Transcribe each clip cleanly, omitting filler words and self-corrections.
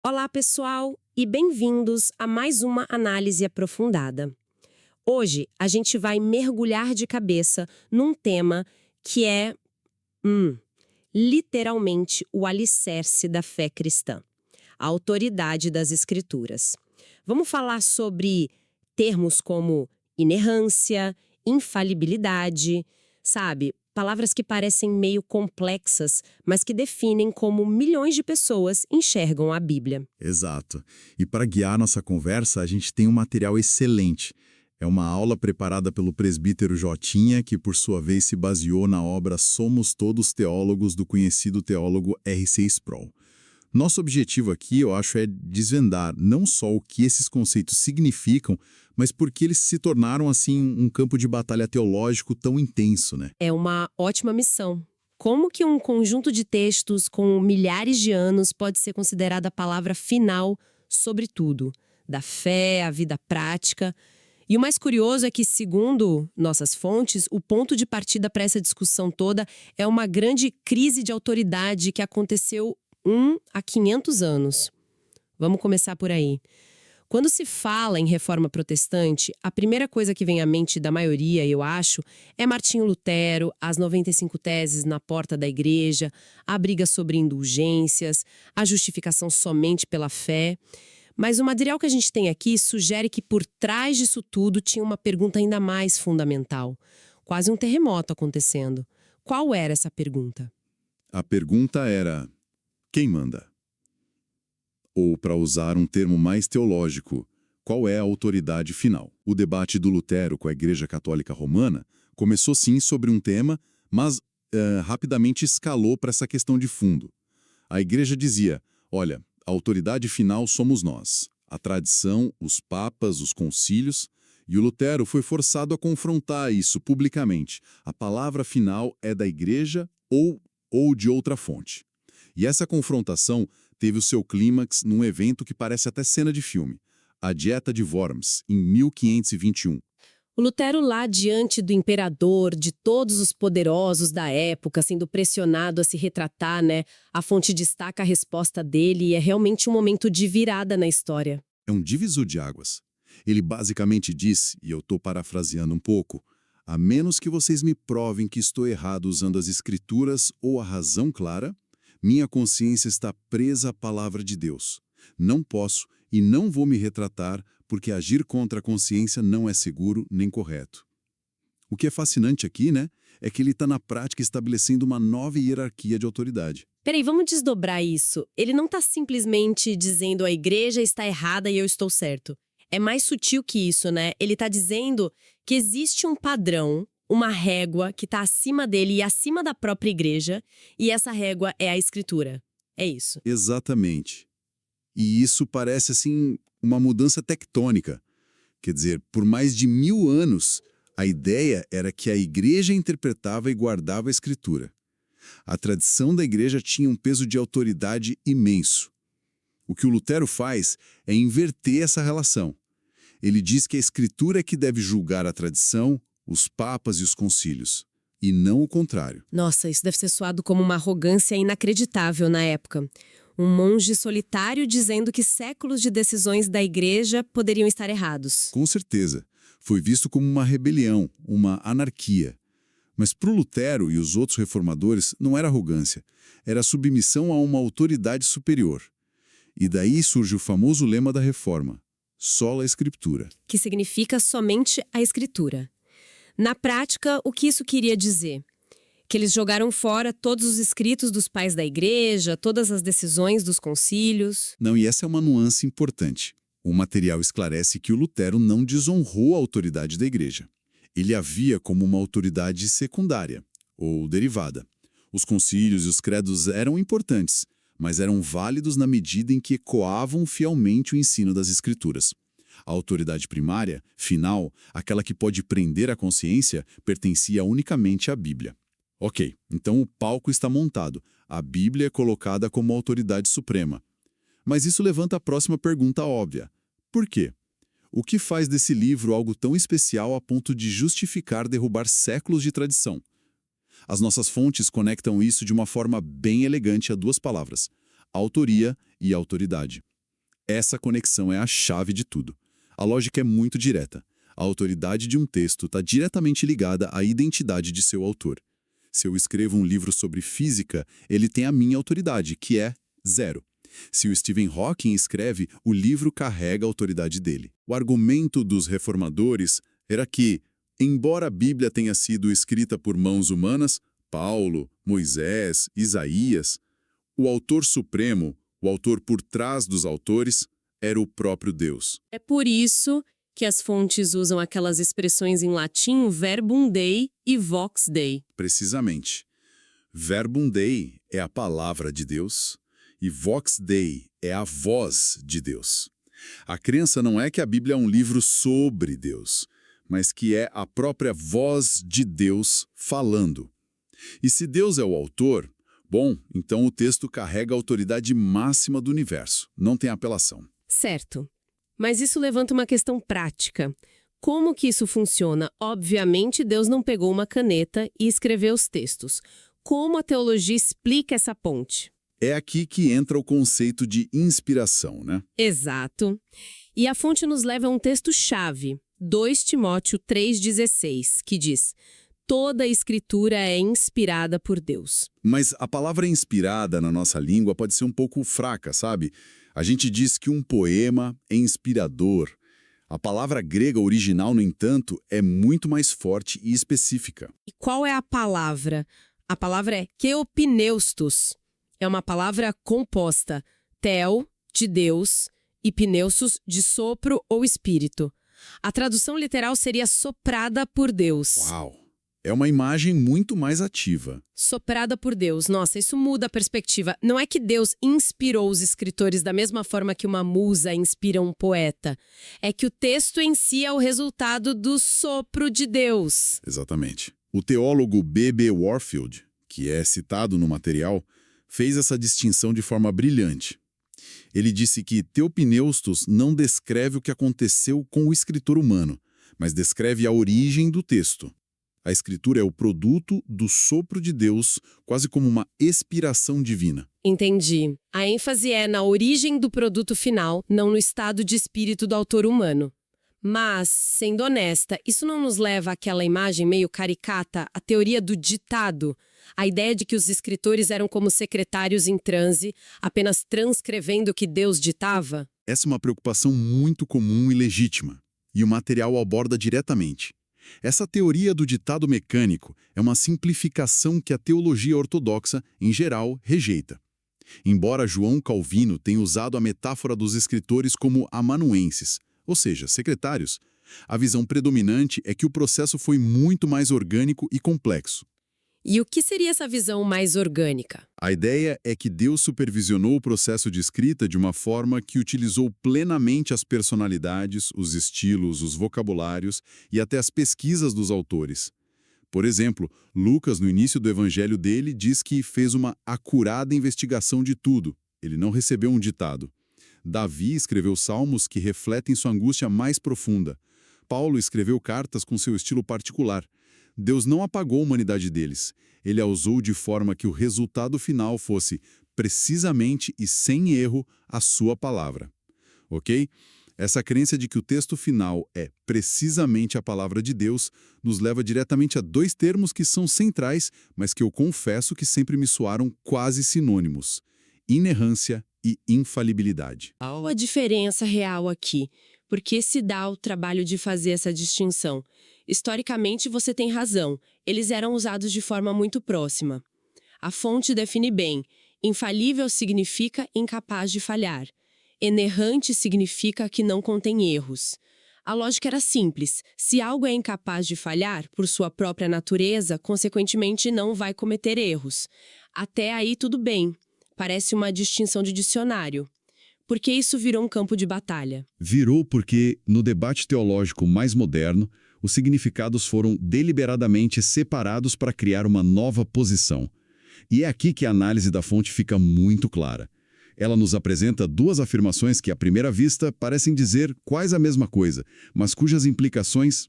Olá, pessoal, e bem-vindos a mais uma análise aprofundada. Hoje a gente vai mergulhar de cabeça num tema que é, literalmente o alicerce da fé cristã, a autoridade das Escrituras. Vamos falar sobre termos como inerrância, infalibilidade, sabe? Palavras que parecem meio complexas, mas que definem como milhões de pessoas enxergam a Bíblia. Exato. E para guiar nossa conversa, a gente tem um material excelente. É uma aula preparada pelo presbítero Jotinha, que por sua vez se baseou na obra Somos Todos Teólogos, do conhecido teólogo R.C. Sproul. Nosso objetivo aqui, eu acho, é desvendar não só o que esses conceitos significam, mas por que eles se tornaram, assim, um campo de batalha teológico tão intenso, né? É uma ótima missão. Como que um conjunto de textos com milhares de anos pode ser considerado a palavra final sobre tudo? Da fé, à vida prática. E o mais curioso é que, segundo nossas fontes, o ponto de partida para essa discussão toda é uma grande crise de autoridade que aconteceu há 500 anos. Vamos começar por aí. Quando se fala em reforma protestante, a primeira coisa que vem à mente da maioria, eu acho, é Martinho Lutero, as 95 teses na porta da igreja, a briga sobre indulgências, a justificação somente pela fé. Mas o material que a gente tem aqui sugere que por trás disso tudo tinha uma pergunta ainda mais fundamental. Quase um terremoto acontecendo. Qual era essa pergunta? A pergunta era: quem manda? Ou, para usar um termo mais teológico, qual é a autoridade final? O debate do Lutero com a Igreja Católica Romana começou sim sobre um tema, mas rapidamente escalou para essa questão de fundo. A Igreja dizia: olha, a autoridade final somos nós, a tradição, os papas, os concílios, e o Lutero foi forçado a confrontar isso publicamente. A palavra final é da Igreja ou de outra fonte. E essa confrontação teve o seu clímax num evento que parece até cena de filme, a Dieta de Worms, em 1521. O Lutero lá diante do imperador, de todos os poderosos da época, sendo pressionado a se retratar, né? A fonte destaca a resposta dele e é realmente um momento de virada na história. É um divisor de águas. Ele basicamente diz, e eu estou parafraseando um pouco: a menos que vocês me provem que estou errado usando as escrituras ou a razão clara, minha consciência está presa à palavra de Deus. Não posso e não vou me retratar, porque agir contra a consciência não é seguro nem correto. O que é fascinante aqui, né, é que ele está na prática estabelecendo uma nova hierarquia de autoridade. Peraí, vamos desdobrar isso. Ele não está simplesmente dizendo a igreja está errada e eu estou certo. É mais sutil que isso, né? Ele está dizendo que existe um padrão, uma régua que está acima dele e acima da própria igreja, e essa régua é a escritura. É isso. Exatamente. E isso parece, assim, uma mudança tectônica. Quer dizer, por mais de 1000 anos, a ideia era que a igreja interpretava e guardava a escritura. A tradição da igreja tinha um peso de autoridade imenso. O que o Lutero faz é inverter essa relação. Ele diz que a escritura é que deve julgar a tradição, os papas e os concílios, e não o contrário. Nossa, isso deve ter soado como uma arrogância inacreditável na época. Um monge solitário dizendo que séculos de decisões da igreja poderiam estar errados. Com certeza. Foi visto como uma rebelião, uma anarquia. Mas para o Lutero e os outros reformadores não era arrogância, era submissão a uma autoridade superior. E daí surge o famoso lema da Reforma: sola Escritura. Que significa somente a escritura. Na prática, o que isso queria dizer? Que eles jogaram fora todos os escritos dos pais da igreja, todas as decisões dos concílios. Não, e essa é uma nuance importante. O material esclarece que o Lutero não desonrou a autoridade da igreja. Ele a via como uma autoridade secundária, ou derivada. Os concílios e os credos eram importantes, mas eram válidos na medida em que ecoavam fielmente o ensino das Escrituras. A autoridade primária, final, aquela que pode prender a consciência, pertencia unicamente à Bíblia. Ok, então o palco está montado. A Bíblia é colocada como autoridade suprema. Mas isso levanta a próxima pergunta óbvia. Por quê? O que faz desse livro algo tão especial a ponto de justificar derrubar séculos de tradição? As nossas fontes conectam isso de uma forma bem elegante a duas palavras: autoria e autoridade. Essa conexão é a chave de tudo. A lógica é muito direta. A autoridade de um texto está diretamente ligada à identidade de seu autor. Se eu escrevo um livro sobre física, ele tem a minha autoridade, que é zero. Se o Stephen Hawking escreve, o livro carrega a autoridade dele. O argumento dos reformadores era que, embora a Bíblia tenha sido escrita por mãos humanas, Paulo, Moisés, Isaías, o autor supremo, o autor por trás dos autores, era o próprio Deus. É por isso que as fontes usam aquelas expressões em latim verbum Dei e vox Dei. Precisamente. Verbum Dei é a palavra de Deus e vox Dei é a voz de Deus. A crença não é que a Bíblia é um livro sobre Deus, mas que é a própria voz de Deus falando. E se Deus é o autor, bom, então o texto carrega a autoridade máxima do universo, não tem apelação. Certo. Mas isso levanta uma questão prática. Como que isso funciona? Obviamente, Deus não pegou uma caneta e escreveu os textos. Como a teologia explica essa ponte? É aqui que entra o conceito de inspiração, né? Exato. E a fonte nos leva a um texto-chave, 2 Timóteo 3,16, que diz: toda a escritura é inspirada por Deus. Mas a palavra inspirada na nossa língua pode ser um pouco fraca, sabe? A gente diz que um poema é inspirador. A palavra grega original, no entanto, é muito mais forte e específica. E qual é a palavra? A palavra é keopneustos. É uma palavra composta. Theo, de Deus, e pneustos, de sopro ou espírito. A tradução literal seria soprada por Deus. Uau! É uma imagem muito mais ativa. Soprada por Deus. Nossa, isso muda a perspectiva. Não é que Deus inspirou os escritores da mesma forma que uma musa inspira um poeta. É que o texto em si é o resultado do sopro de Deus. Exatamente. O teólogo B.B. Warfield, que é citado no material, fez essa distinção de forma brilhante. Ele disse que Theopneustos não descreve o que aconteceu com o escritor humano, mas descreve a origem do texto. A escritura é o produto do sopro de Deus, quase como uma expiração divina. Entendi. A ênfase é na origem do produto final, não no estado de espírito do autor humano. Mas, sendo honesta, isso não nos leva àquela imagem meio caricata, a teoria do ditado, a ideia de que os escritores eram como secretários em transe, apenas transcrevendo o que Deus ditava? Essa é uma preocupação muito comum e legítima, e o material aborda diretamente. Essa teoria do ditado mecânico é uma simplificação que a teologia ortodoxa, em geral, rejeita. Embora João Calvino tenha usado a metáfora dos escritores como amanuenses, ou seja, secretários, a visão predominante é que o processo foi muito mais orgânico e complexo. E o que seria essa visão mais orgânica? A ideia é que Deus supervisionou o processo de escrita de uma forma que utilizou plenamente as personalidades, os estilos, os vocabulários e até as pesquisas dos autores. Por exemplo, Lucas, no início do evangelho dele, diz que fez uma acurada investigação de tudo. Ele não recebeu um ditado. Davi escreveu salmos que refletem sua angústia mais profunda. Paulo escreveu cartas com seu estilo particular. Deus não apagou a humanidade deles. Ele a usou de forma que o resultado final fosse, precisamente e sem erro, a sua palavra. Ok? Essa crença de que o texto final é precisamente a palavra de Deus nos leva diretamente a dois termos que são centrais, mas que eu confesso que sempre me soaram quase sinônimos: inerrância e infalibilidade. Qual a diferença real aqui? Por que se dá o trabalho de fazer essa distinção? Historicamente, você tem razão. Eles eram usados de forma muito próxima. A fonte define bem. Infalível significa incapaz de falhar. Inerrante significa que não contém erros. A lógica era simples. Se algo é incapaz de falhar, por sua própria natureza, consequentemente não vai cometer erros. Até aí tudo bem. Parece uma distinção de dicionário. Por que isso virou um campo de batalha? Virou porque, no debate teológico mais moderno, os significados foram deliberadamente separados para criar uma nova posição. E é aqui que a análise da fonte fica muito clara. Ela nos apresenta duas afirmações que, à primeira vista, parecem dizer quase a mesma coisa, mas cujas implicações,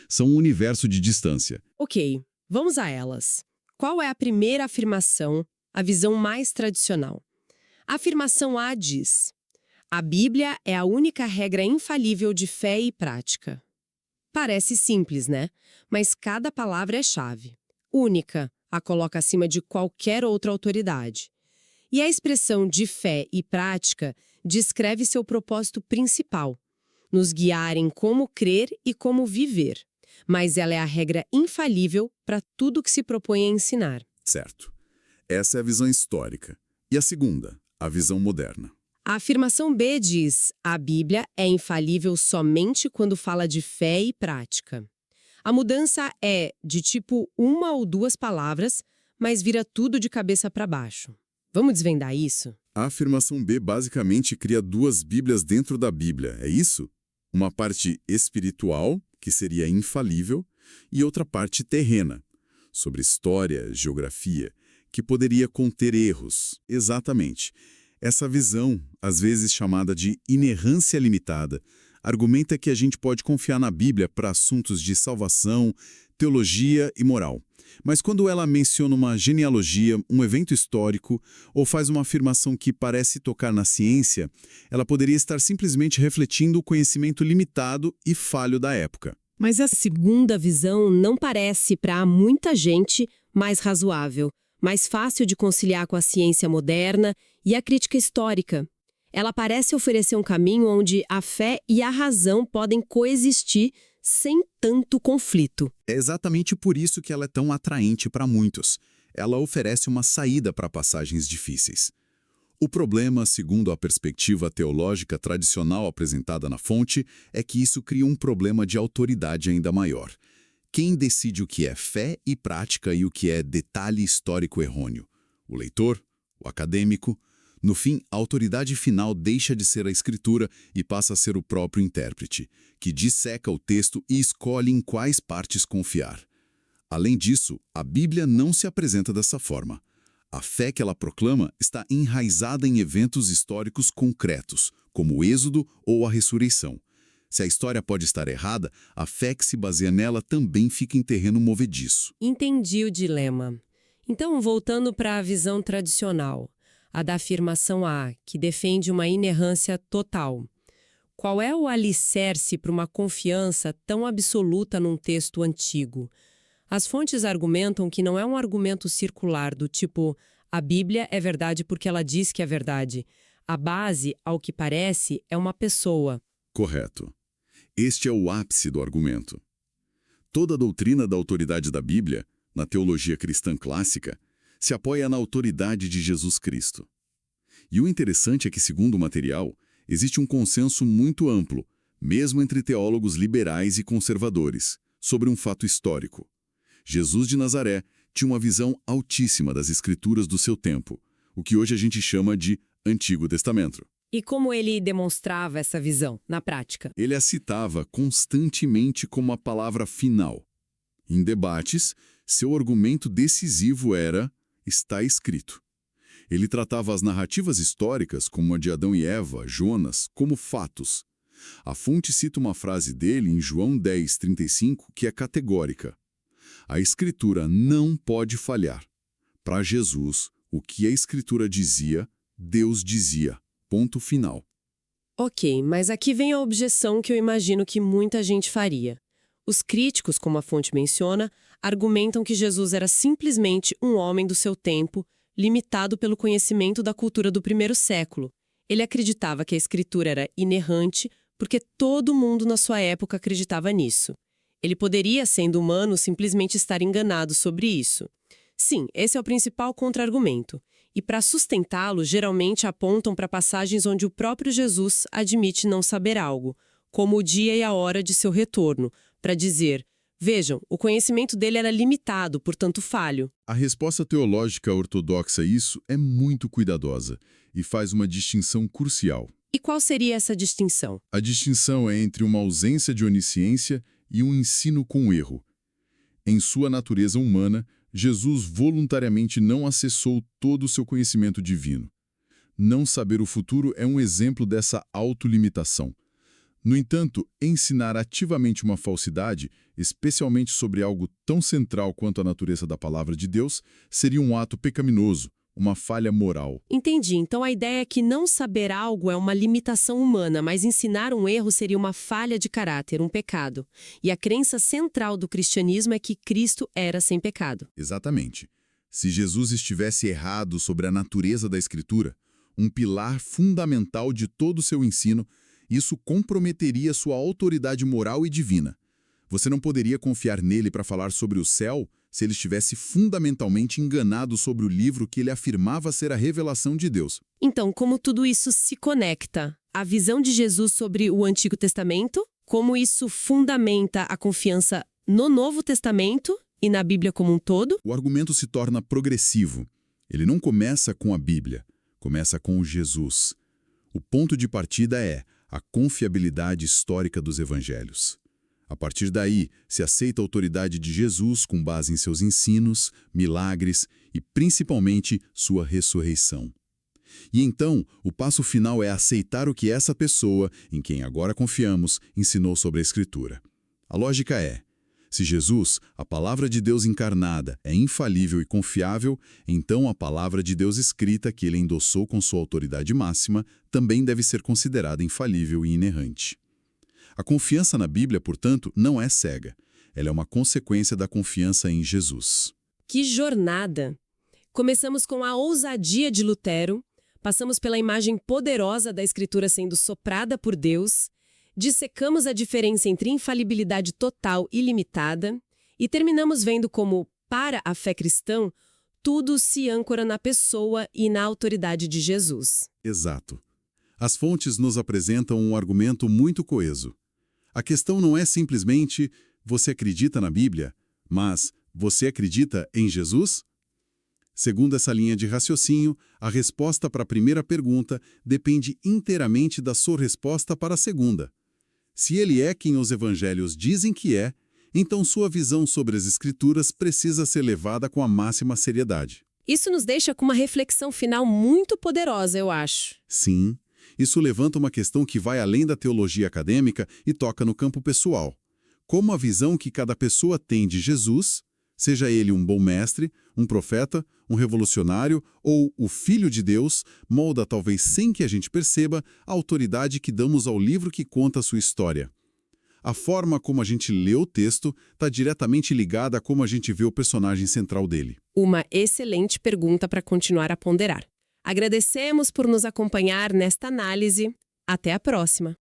são um universo de distância. Ok, vamos a elas. Qual é a primeira afirmação, a visão mais tradicional? A afirmação A diz: A Bíblia é a única regra infalível de fé e prática. Parece simples, né? Mas cada palavra é chave. Única, a coloca acima de qualquer outra autoridade. E a expressão de fé e prática descreve seu propósito principal: nos guiar em como crer e como viver. Mas ela é a regra infalível para tudo que se propõe a ensinar. Certo. Essa é a visão histórica. E a segunda, a visão moderna. A afirmação B diz: a Bíblia é infalível somente quando fala de fé e prática. A mudança é de tipo uma ou duas palavras, mas vira tudo de cabeça para baixo. Vamos desvendar isso? A afirmação B basicamente cria duas Bíblias dentro da Bíblia, é isso? Uma parte espiritual, que seria infalível, e outra parte terrena, sobre história, geografia, que poderia conter erros. Exatamente. Essa visão, às vezes chamada de inerrância limitada, argumenta que a gente pode confiar na Bíblia para assuntos de salvação, teologia e moral. Mas quando ela menciona uma genealogia, um evento histórico, ou faz uma afirmação que parece tocar na ciência, ela poderia estar simplesmente refletindo o conhecimento limitado e falho da época. Mas a segunda visão não parece, para muita gente, mais razoável, mais fácil de conciliar com a ciência moderna e a crítica histórica. Ela parece oferecer um caminho onde a fé e a razão podem coexistir sem tanto conflito. É exatamente por isso que ela é tão atraente para muitos. Ela oferece uma saída para passagens difíceis. O problema, segundo a perspectiva teológica tradicional apresentada na fonte, é que isso cria um problema de autoridade ainda maior. Quem decide o que é fé e prática e o que é detalhe histórico errôneo? O leitor? O acadêmico? No fim, a autoridade final deixa de ser a escritura e passa a ser o próprio intérprete, que disseca o texto e escolhe em quais partes confiar. Além disso, a Bíblia não se apresenta dessa forma. A fé que ela proclama está enraizada em eventos históricos concretos, como o Êxodo ou a ressurreição. Se a história pode estar errada, a fé que se baseia nela também fica em terreno movediço. Entendi o dilema. Então, voltando para a visão tradicional, a da afirmação A, que defende uma inerrância total. Qual é o alicerce para uma confiança tão absoluta num texto antigo? As fontes argumentam que não é um argumento circular do tipo a Bíblia é verdade porque ela diz que é verdade. A base, ao que parece, é uma pessoa. Correto. Este é o ápice do argumento. Toda a doutrina da autoridade da Bíblia, na teologia cristã clássica, se apoia na autoridade de Jesus Cristo. E o interessante é que, segundo o material, existe um consenso muito amplo, mesmo entre teólogos liberais e conservadores, sobre um fato histórico. Jesus de Nazaré tinha uma visão altíssima das escrituras do seu tempo, o que hoje a gente chama de Antigo Testamento. E como ele demonstrava essa visão, na prática? Ele a citava constantemente como a palavra final. Em debates, seu argumento decisivo era está escrito. Ele tratava as narrativas históricas, como a de Adão e Eva, Jonas, como fatos. A fonte cita uma frase dele em João 10:35, que é categórica. A Escritura não pode falhar. Para Jesus, o que a Escritura dizia, Deus dizia. Ponto final. Ok, mas aqui vem a objeção que eu imagino que muita gente faria. Os críticos, como a fonte menciona, argumentam que Jesus era simplesmente um homem do seu tempo, limitado pelo conhecimento da cultura do primeiro século. Ele acreditava que a Escritura era inerrante porque todo mundo na sua época acreditava nisso. Ele poderia, sendo humano, simplesmente estar enganado sobre isso. Sim, esse é o principal contra-argumento. E para sustentá-lo, geralmente apontam para passagens onde o próprio Jesus admite não saber algo, como o dia e a hora de seu retorno, para dizer, vejam, o conhecimento dele era limitado, portanto falho. A resposta teológica ortodoxa a isso é muito cuidadosa e faz uma distinção crucial. E qual seria essa distinção? A distinção é entre uma ausência de onisciência e um ensino com erro. Em sua natureza humana, Jesus voluntariamente não acessou todo o seu conhecimento divino. Não saber o futuro é um exemplo dessa autolimitação. No entanto, ensinar ativamente uma falsidade, especialmente sobre algo tão central quanto a natureza da palavra de Deus, seria um ato pecaminoso, uma falha moral. Entendi. Então a ideia é que não saber algo é uma limitação humana, mas ensinar um erro seria uma falha de caráter, um pecado. E a crença central do cristianismo é que Cristo era sem pecado. Exatamente. Se Jesus estivesse errado sobre a natureza da Escritura, um pilar fundamental de todo o seu ensino, isso comprometeria sua autoridade moral e divina. Você não poderia confiar nele para falar sobre o céu se ele estivesse fundamentalmente enganado sobre o livro que ele afirmava ser a revelação de Deus. Então, como tudo isso se conecta? A visão de Jesus sobre o Antigo Testamento? Como isso fundamenta a confiança no Novo Testamento e na Bíblia como um todo? O argumento se torna progressivo. Ele não começa com a Bíblia, começa com o Jesus. O ponto de partida é a confiabilidade histórica dos evangelhos. A partir daí, se aceita a autoridade de Jesus com base em seus ensinos, milagres e, principalmente, sua ressurreição. E então, o passo final é aceitar o que essa pessoa, em quem agora confiamos, ensinou sobre a Escritura. A lógica é: se Jesus, a palavra de Deus encarnada, é infalível e confiável, então a palavra de Deus escrita que ele endossou com sua autoridade máxima também deve ser considerada infalível e inerrante. A confiança na Bíblia, portanto, não é cega. Ela é uma consequência da confiança em Jesus. Que jornada! Começamos com a ousadia de Lutero, passamos pela imagem poderosa da Escritura sendo soprada por Deus, dissecamos a diferença entre infalibilidade total e limitada e terminamos vendo como, para a fé cristã, tudo se âncora na pessoa e na autoridade de Jesus. Exato. As fontes nos apresentam um argumento muito coeso. A questão não é simplesmente você acredita na Bíblia, mas você acredita em Jesus? Segundo essa linha de raciocínio, a resposta para a primeira pergunta depende inteiramente da sua resposta para a segunda. Se ele é quem os evangelhos dizem que é, então sua visão sobre as Escrituras precisa ser levada com a máxima seriedade. Isso nos deixa com uma reflexão final muito poderosa, eu acho. Sim, isso levanta uma questão que vai além da teologia acadêmica e toca no campo pessoal. Como a visão que cada pessoa tem de Jesus, seja ele um bom mestre, um profeta, um revolucionário ou o Filho de Deus, molda talvez sem que a gente perceba a autoridade que damos ao livro que conta a sua história. A forma como a gente lê o texto está diretamente ligada a como a gente vê o personagem central dele. Uma excelente pergunta para continuar a ponderar. Agradecemos por nos acompanhar nesta análise. Até a próxima!